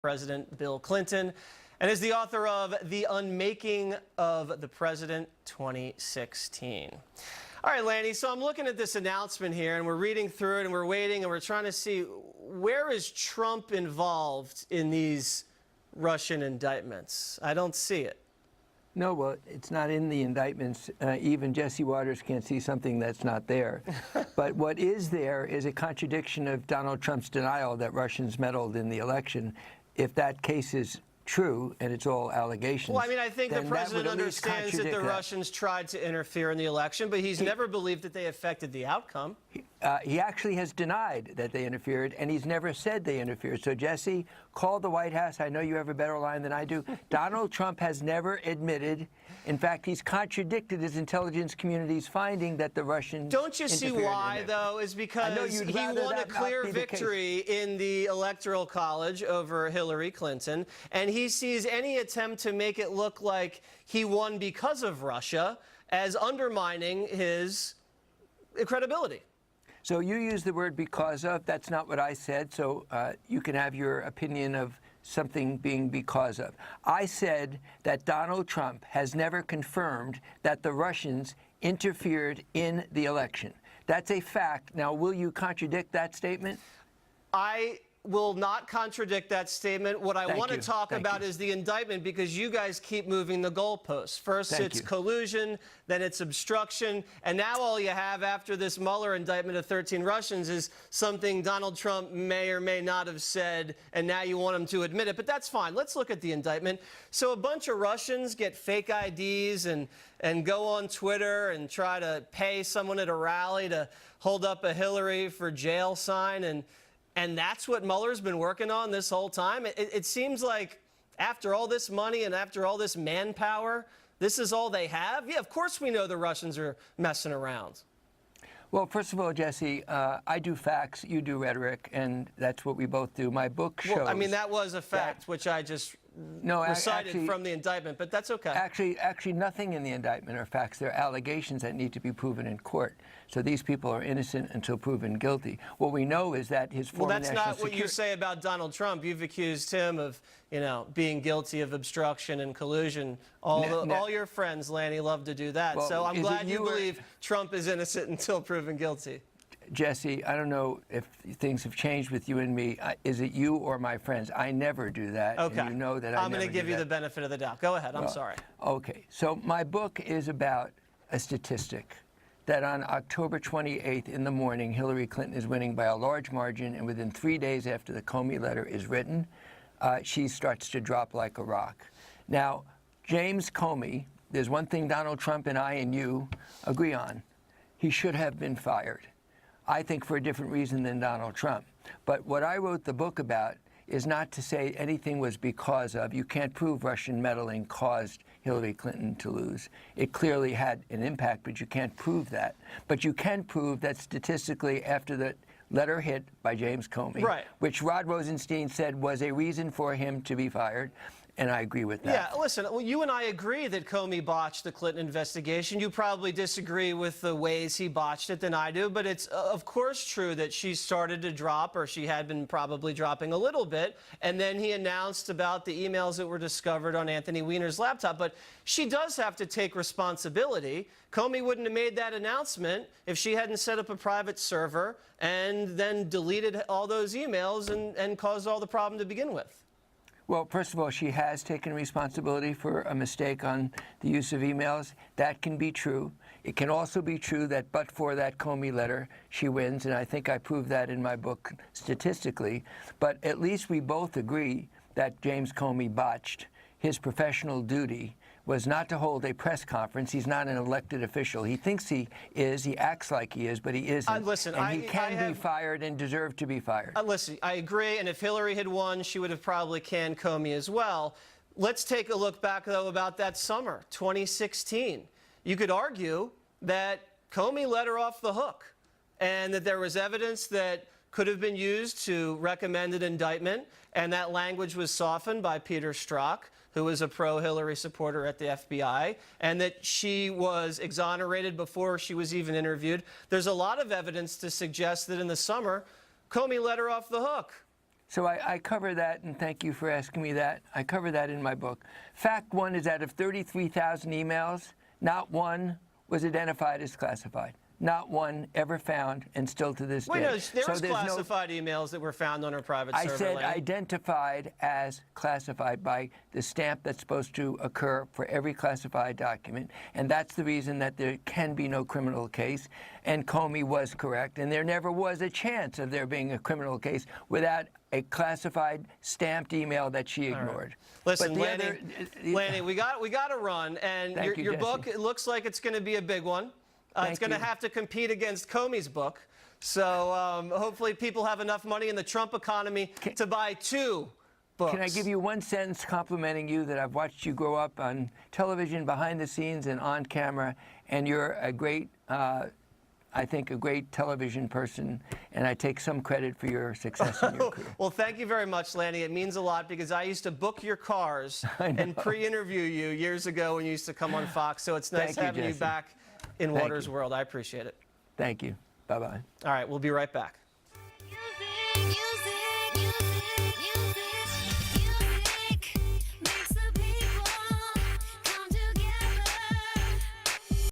President Bill Clinton, and is the author of The Unmaking of the President 2016. All right, Lanny, so I'm looking at this announcement here, and we're reading through it, and we're waiting, and we're trying to see, where is Trump involved in these Russian indictments? I don't see it. No, well, it's not in the indictments. Even Jesse Waters can't see something that's not there. But what is there is a contradiction of Donald Trump's denial that Russians meddled in the election. If that case is true, and it's all allegations. Well, I mean, I think the president understands that the Russians tried to interfere in the election, but he's never believed that they affected the outcome. He actually has denied that they interfered, and he's never said they interfered. So, Jesse, call the White House. I know you have a better line than I do. Donald Trump has never admitted. In fact, he's contradicted his intelligence community's finding that the Russians Don't you see why, though? Is because he won a clear victory in the Electoral College over Hillary Clinton, and he sees any attempt to make it look like he won because of Russia as undermining his credibility. So you use the word because of. That's not what I said. So you can have your opinion of something being because of. I said that Donald Trump has never confirmed that the Russians interfered in the election. That's a fact. Now, will you contradict that statement? I will not contradict that statement. What I want to talk about is the indictment, because you guys keep moving the goalposts. First it's collusion, then it's obstruction, and now all you have after this Mueller indictment of 13 Russians is something Donald Trump may or may not have said, and now you want him to admit it. But that's fine. Let's look at the indictment. So a bunch of Russians get fake IDs and go on Twitter and try to pay someone at a rally to hold up a Hillary for jail sign, and that's what Mueller's been working on this whole time. It seems like after all this money and after all this manpower, this is all they have? Yeah, of course we know the Russians are messing around. Well, first of all, Jesse, I do facts, you do rhetoric, and that's what we both do. My book shows... Well, I mean, that was a fact, which I just recited from the indictment, but that's okay. Actually, nothing in the indictment are facts. They're allegations that need to be proven in court. So these people are innocent until proven guilty. What we know is that his former national security... Well, that's not what you say about Donald Trump. You've accused him of, being guilty of obstruction and collusion. All your friends, Lanny, love to do that. Well, so I'm glad you believe Trump is innocent until proven guilty. Jesse, I don't know if things have changed with you and me. Is it you or my friends? I never do that. Okay. And you know that I'm going to give you the benefit of the doubt. Go ahead. I'm sorry. Okay. So my book is about a statistic that on October 28th in the morning, Hillary Clinton is winning by a large margin, and within 3 days after the Comey letter is written, she starts to drop like a rock. Now, James Comey, there's one thing Donald Trump and I and you agree on. He should have been fired. I think for a different reason than Donald Trump. But what I wrote the book about is not to say anything was because of. You can't prove Russian meddling caused Hillary Clinton to lose. It clearly had an impact, but you can't prove that. But you can prove that statistically, after the letter hit by James Comey, which Rod Rosenstein said was a reason for him to be fired, and I agree with that. Yeah, listen, well, you and I agree that Comey botched the Clinton investigation. You probably disagree with the ways he botched it than I do, but it's of course true that she started to drop, or she had been probably dropping a little bit, and then he announced about the emails that were discovered on Anthony Weiner's laptop. But she does have to take responsibility. Comey wouldn't have made that announcement if she hadn't set up a private server and then deleted all those emails and caused all the problem to begin with. Well, first of all, she has taken responsibility for a mistake on the use of emails. That can be true. It can also be true that but for that Comey letter, she wins, and I think I proved that in my book statistically. But at least we both agree that James Comey botched. His professional duty was not to hold a press conference. He's not an elected official. He thinks he is. He acts like he is, but he isn't. Listen, and he can be fired and deserve to be fired. Listen, I agree. And if Hillary had won, she would have probably canned Comey as well. Let's take a look back, though, about that summer, 2016. You could argue that Comey let her off the hook and that there was evidence that could have been used to recommend an indictment, and that language was softened by Peter Strzok, who was a pro-Hillary supporter at the FBI, and that she was exonerated before she was even interviewed. There's a lot of evidence to suggest that in the summer, Comey let her off the hook. So I cover that, and thank you for asking me that. I cover that in my book. Fact one is out of 33,000 emails, not one was identified as classified. Not one ever found, and still to this day. Wait, no, there was classified emails that were found on our private server. I said Lanny. identified as classified by the stamp that's supposed to occur for every classified document, and that's the reason that there can be no criminal case. And Comey was correct, and there never was a chance of there being a criminal case without a classified stamped email that she ignored. Right. Listen, Lanny, we got to run, and your book, it looks like it's going to be a big one. It's going to have to compete against Comey's book. So hopefully people have enough money in the Trump economy to buy 2 books. Can I give you one sentence complimenting you that I've watched you grow up on television, behind the scenes, and on camera, and you're a great, I think, a great television person, and I take some credit for your success in your career. Well, thank you very much, Lanny. It means a lot because I used to book your cars and pre-interview you years ago when you used to come on Fox. So it's nice having you back in Waters World. I appreciate it. Thank you. Bye-bye. All right, we'll be right back. Music.